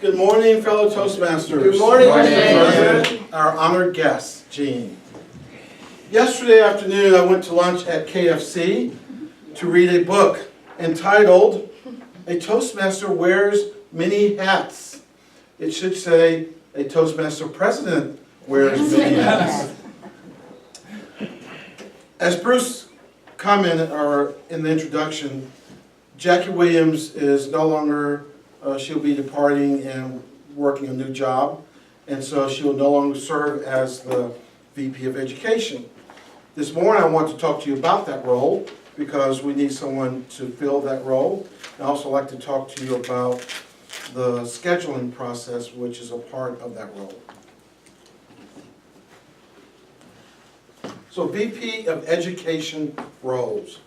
Good morning, fellow Toastmasters. Good morning, And our honored guest, Jean. Yesterday afternoon, I went to lunch at KFC to read a book entitled A Toastmaster Wears Many Hats. It should say, A Toastmaster President Wears Many Hats. As Bruce commented in the introduction, Jackie Williams is no longer, she'll be departing and working a new job, and so she will no longer serve as the VP of Education. This morning I want to talk to you about that role because we need someone to fill that role. I'd also like to talk to you about the scheduling process, which is a part of that role. So VP of Education roles.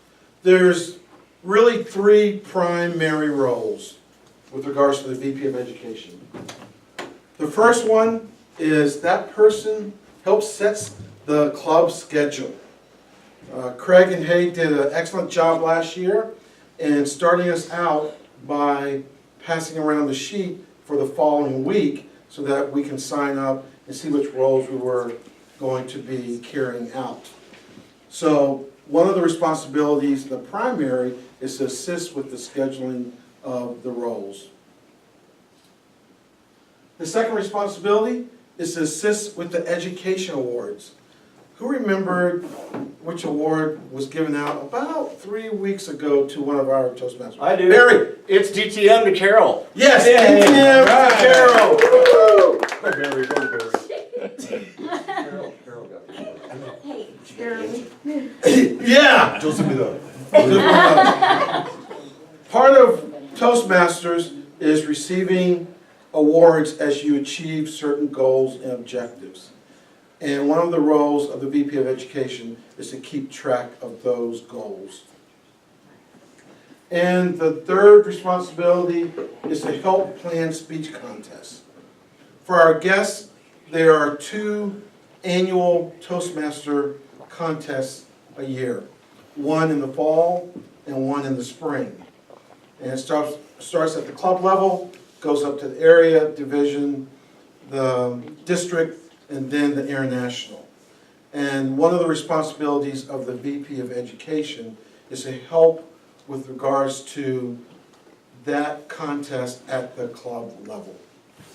There's really three primary roles with regards to the VP of Education. The first one is that person helps set the club schedule. Craig and Hay did an excellent job last year in starting us out by passing around the sheet for the following week so that we can sign up and see which roles we were going to be carrying out. So one of the responsibilities, the primary, is to assist with the scheduling of the roles. The second responsibility is to assist with the education awards. Who remembered which award was given out about 3 weeks ago to one of our Toastmasters? I do. Barry! It's DTM to Carol. Yes, Yay. DTM Right. to Carol! Go Barry, Carol got it. Yeah! Joseph Midor. Part of Toastmasters is receiving awards as you achieve certain goals and objectives. And one of the roles of the VP of Education is to keep track of those goals. And the third responsibility is to help plan speech contests. For our guests, there are 2 annual Toastmaster contests a year. One in the fall and one in the spring. And it starts at the club level, goes up to the area, division, the district, and then the international. And one of the responsibilities of the VP of Education is to help with regards to that contest at the club level.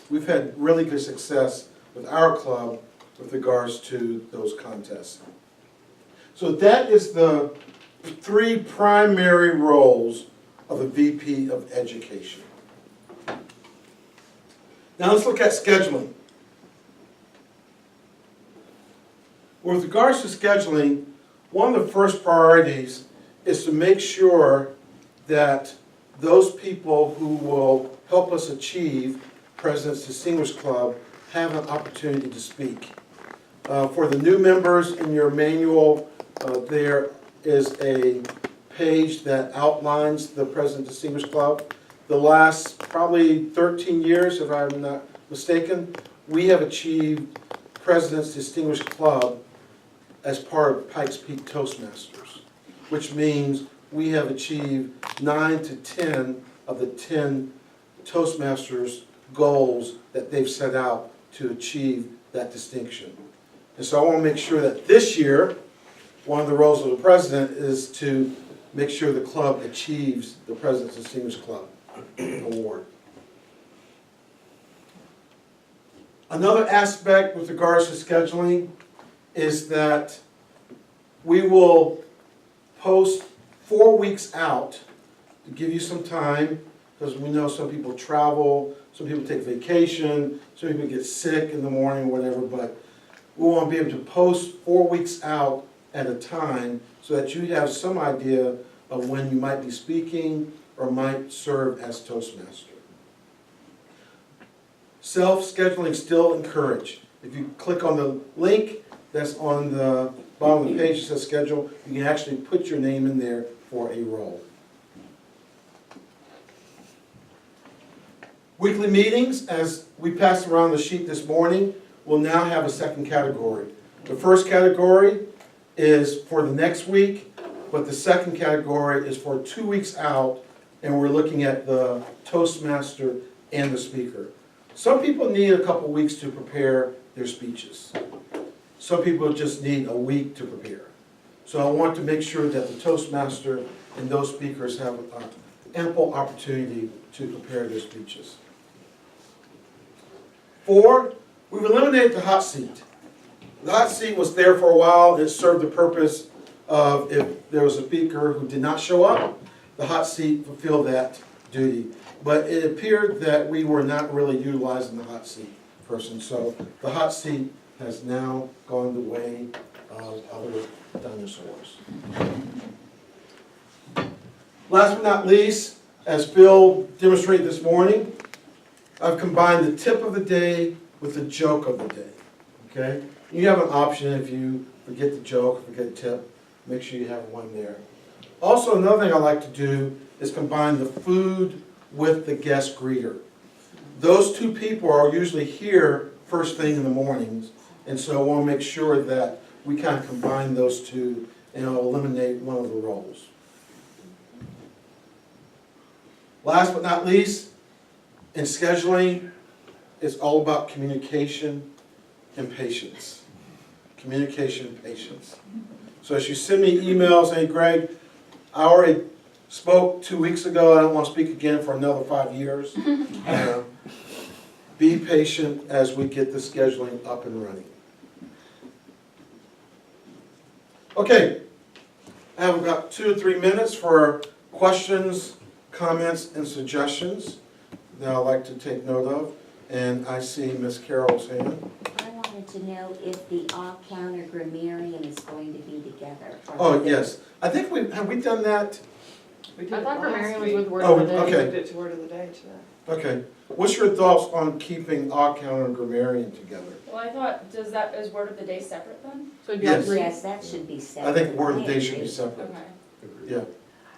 We've had really good success with our club with regards to those contests. So that is the 3 primary roles of the VP of Education. Now let's look at scheduling. With regards to scheduling, one of the first priorities is to make sure that those people who will help us achieve President's Distinguished Club have an opportunity to speak. For the new members in your manual, there is a page that outlines the President's Distinguished Club. The last probably 13 years, if I'm not mistaken, we have achieved President's Distinguished Club as part of Pikes Peak Toastmasters, which means we have achieved 9 to 10 of the 10 Toastmasters goals that they've set out to achieve that distinction. And so I want to make sure that this year, one of the roles of the president is to make sure the club achieves the President's Distinguished Club award. Another aspect with regards to scheduling is that we will post 4 weeks out to give you some time, because we know some people travel, some people take vacation, some people get sick in the morning or whatever, but we want to be able to post 4 weeks out at a time so that you have some idea of when you might be speaking or might serve as Toastmaster. Self-scheduling still encouraged. If you click on the link that's on the bottom of the page that says schedule, you can actually put your name in there for a role. Weekly meetings, as we passed around the sheet this morning, will now have a second category. The first category is for the next week, but the second category is for 2 weeks out, and we're looking at the Toastmaster and the speaker. Some people need a couple weeks to prepare their speeches. Some people just need a week to prepare. So I want to make sure that the Toastmaster and those speakers have ample opportunity to prepare their speeches. 4, we've eliminated the hot seat. The hot seat was there for a while. It served the purpose of if there was a speaker who did not show up, the hot seat fulfilled that duty. But it appeared that we were not really utilizing the hot seat person. So the hot seat has now gone the way of other dinosaurs. Last but not least, as Phil demonstrated this morning, I've combined the tip of the day with the joke of the day. Okay? You have an option if you forget the joke, forget the tip, make sure you have one there. Also, another thing I like to do is combine the food with the guest greeter. Those two people are usually here first thing in the mornings, and so I want to make sure that we kind of combine those two and eliminate one of the roles. Last but not least, in scheduling, it's all about communication and patience. Communication and patience. So as you send me emails, hey Greg, I already spoke 2 weeks ago, I don't want to speak again for another 5 years. Be patient as we get the scheduling up and running. Okay, I have about 2 to 3 minutes for questions, comments, and suggestions that I'd like to take note of. And I see Miss Carol's hand. I wanted to know if the off-counter grammarian is going to be together. Oh, yes. I think have we done that? We did I it thought last grammarian was week. with word Oh, of the day. okay. We moved it to word of the day today. Okay. What's your thoughts on keeping off-counter and grammarian together? Well, I thought, is word of the day separate then? So it'd be all Yes. three. Yes, that should be separate. I think word of the day should be agree. separate. Okay. Yeah.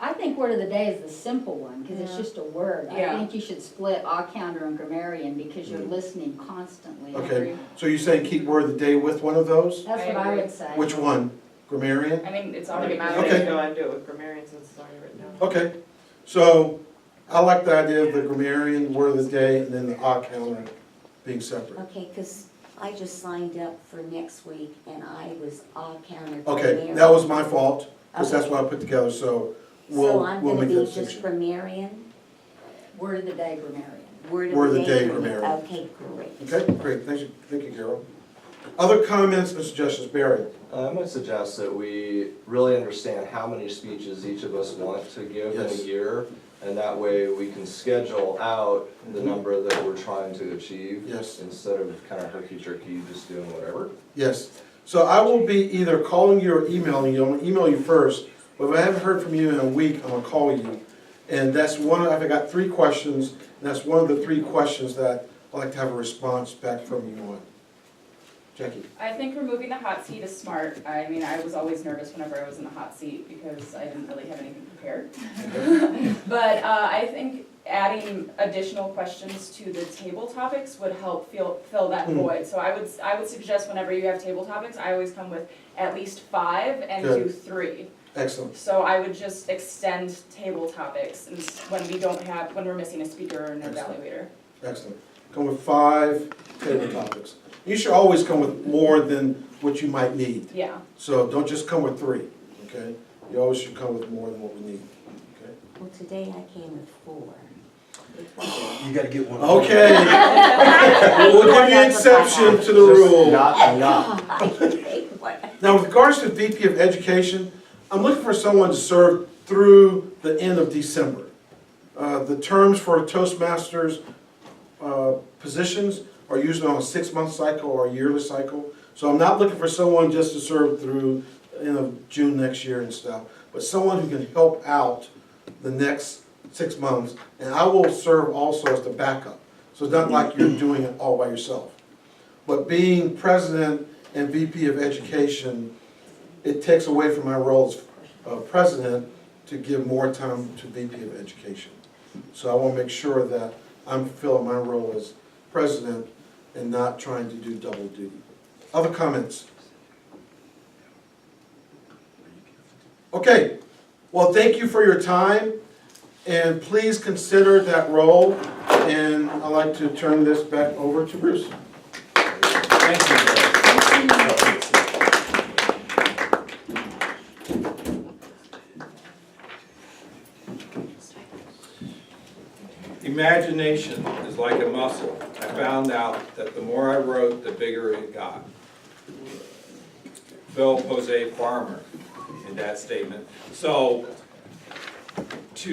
I think word of the day is the simple one, because it's Yeah. just a word. Yeah. I think you should split off-counter and grammarian, because you're listening constantly. Okay. So you're saying keep word of the day with one of those? That's what I would say. Which one? Grammarian? I mean, it's I think already it matters. matters Okay. to go ahead and do it with grammarian since it's already written down. Okay. So I like the idea of the grammarian, word of the day, and then the off-counter being separate. Okay, because I just signed up for next week and I was off-counter Okay, grammarian. that was my fault, because that's what I put together, so So I'm we'll gonna make be that just distinction. grammarian, Word of the day grammarian. word of the day grammarian. Okay, great. Okay, great, thank you, Carol. Other comments and suggestions, Barry? I'm going to suggest that we really understand how many speeches each of us want to give in Yes. a year, and that way we can schedule out the Mhm. number that we're trying to achieve. Yes. Instead of kind of herky-jerky, just doing whatever. Yes. So I will be either calling you or emailing you. I'm gonna email you first, but if I haven't heard from you in a week, I'm gonna call you. And that's one, I've got 3 questions, and that's one of the 3 questions that I'd like to have a response back from you on. Jackie? I think removing the hot seat is smart. I mean, I was always nervous whenever I was in the hot seat because I didn't really have anything prepared. But I think adding additional questions to the table topics would help fill that Hmm. void. So I would suggest whenever you have table topics, I always come with at least 5 and Good. do 3. Excellent. So I would just extend table topics and when we're missing a speaker or an Excellent. evaluator. Excellent. Come with 5 table topics. You should always come with more than what you might need. Yeah. So don't just come with 3, okay? You always should come with more than what we need, okay? Well, today I came with 4. You gotta get one. Okay. We'll give you an exception to the rule. Not enough. I can take one. Now, with regards to VP of Education, I'm looking for someone to serve through the end of December. The terms for Toastmasters positions are usually on a 6-month cycle or a yearly cycle. So I'm not looking for someone just to serve through, June next year and stuff, but someone who can help out the next 6 months, and I will serve also as the backup. So it's not like you're doing it all by yourself. But being president and VP of Education, it takes away from my role as president to give more time to VP of Education. So I want to make sure that I'm fulfilling my role as president and not trying to do double duty. Other comments? Okay, well, thank you for your time, and please consider that role And I'd like to turn this back over to Bruce. Thank you, Bill. Imagination is like a muscle. I found out that the more I wrote, the bigger it got. Bill Posey Farmer in that statement. So, to